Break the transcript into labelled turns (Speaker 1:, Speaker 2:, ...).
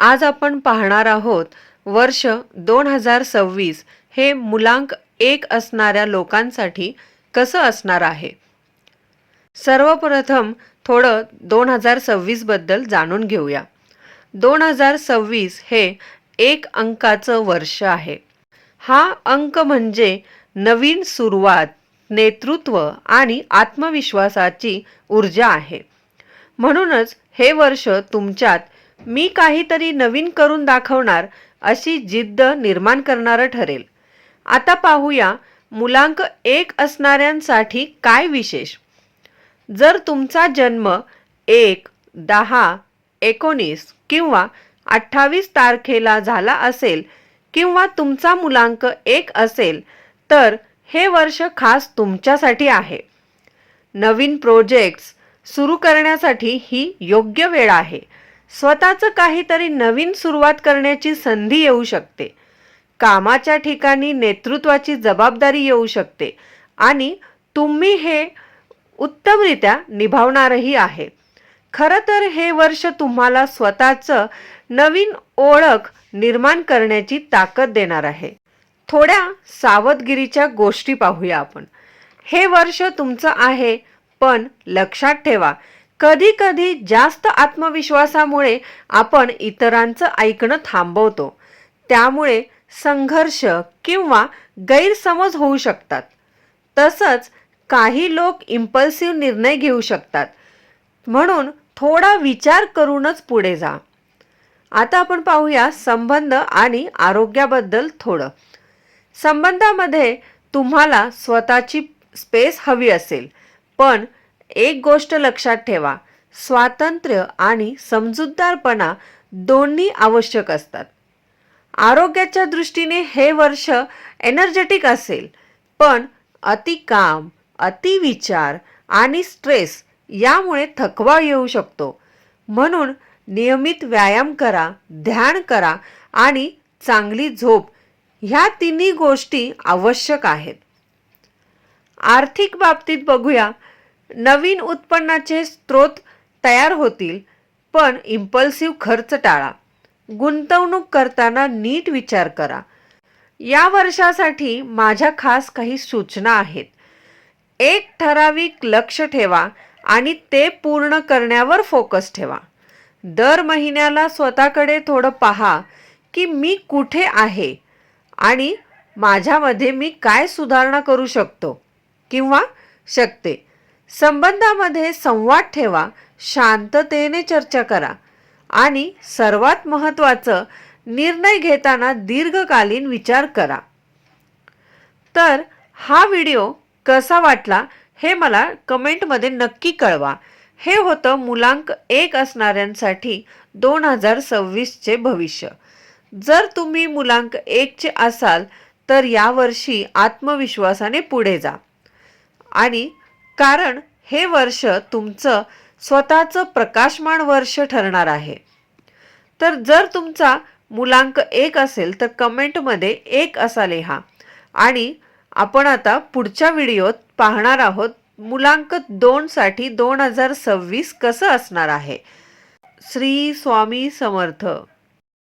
Speaker 1: आज आपण पाहणार आहोत वर्ष 2026 हे मुलांक 1 असणाऱ्या लोकांसाठी कसं असणार आहे। सर्वप्रथम थोडं 2026 बद्दल जाणून घेऊया। 2026 हे 1 अंकाचं वर्ष आहे। हा अंक म्हणजे नवीन सुरुवात, नेतृत्व आणि आत्मविश्वासाची ऊर्जा आहे। म्हणूनच हे वर्ष तुमच्यात मी काहीतरी नवीन करून दाखवणार अशी जिद्द निर्माण करणारं ठरेल। आता पाहूया मुलांक 1 असणाऱ्यांसाठी काय विशेष। जर तुमचा जन्म 1, 10, 19 किंवा 28 तारखेला झाला असेल किंवा तुमचा मुलांक 1 असेल तर हे वर्ष खास तुमच्यासाठी आहे। नवीन प्रोजेक्ट्स सुरू करण्यासाठी ही योग्य वेळ आहे। स्वतःचं काहीतरी नवीन सुरुवात करण्याची संधी येऊ शकते। कामाच्या ठिकाणी नेतृत्वाची जबाबदारी येऊ शकते आणि तुम्ही हे उत्तमरित्या निभावणारही आहे। खरं तर हे वर्ष तुम्हाला स्वतःचं नवीन ओळख निर्माण करण्याची ताकद देणार आहे। थोड्या सावधगिरीच्या गोष्टी पाहूया आपण। हे वर्ष तुमचं आहे, पण लक्षात ठेवा कधी-कधी जास्त आत्मविश्वासामुळे आपण इतरांचं ऐकणं थांबवतो। त्यामुळे संघर्ष किंवा गैरसमज होऊ शकतात। तसंच काही लोक इम्पल्सिव्ह निर्णय घेऊ शकतात। म्हणून थोडा विचार करूनच पुढे जा। आता आपण पाहूया संबंध आणि आरोग्याबद्दल थोडं। संबंधामध्ये तुम्हाला स्वतःची स्पेस हवी असेल, पण एक गोष्ट लक्षात ठेवा, स्वातंत्र्य आणि समजूतदारपणा दोन्ही आवश्यक असतात। आरोग्याच्या दृष्टीने हे वर्ष एनर्जेटिक असेल, पण अति काम, अति विचार आणि स्ट्रेस यामुळे थकवा येऊ शकतो। म्हणून नियमित व्यायाम करा, ध्यान करा आणि चांगली झोप ह्या तिन्ही गोष्टी आवश्यक आहेत। आर्थिक बाबतीत बघूया, नवीन उत्पन्नाचे स्रोत तयार होतील, पण इम्पल्सिव्ह खर्च टाळा। गुंतवणूक करताना नीट विचार करा। या वर्षासाठी माझ्या खास काही सूचना आहेत। एक ठराविक लक्ष ठेवा आणि ते पूर्ण करण्यावर फोकस ठेवा। दर महिन्याला स्वतःकडे थोडं पहा की मी कुठे आहे आणि माझ्यामध्ये मी काय सुधारणा करू शकतो किंवा शकते। संबंधामध्ये संवाद ठेवा, शांततेने चर्चा करा आणि सर्वात महत्त्वाचं, निर्णय घेताना दीर्घकालीन विचार करा। तर हा व्हिडिओ कसा वाटला हे मला कमेंटमध्ये नक्की कळवा। हे होतं मुलांक 1 असणाऱ्यांसाठी 2026 चे भविष्य। जर तुम्ही मुलांक 1 चे असाल तर यावर्षी आत्मविश्वासाने पुढे जा आणि कारण हे वर्ष तुमचं स्वतःचं प्रकाशमान वर्ष ठरणार आहे। तर जर तुमचा मुलांक 1 असेल तर कमेंटमध्ये 1 असा लिहा आणि आपण आता पुढच्या व्हिडिओत पाहणार आहोत मुलांक 2 साठी 2026 कसं असणार आहे। श्री स्वामी समर्थ।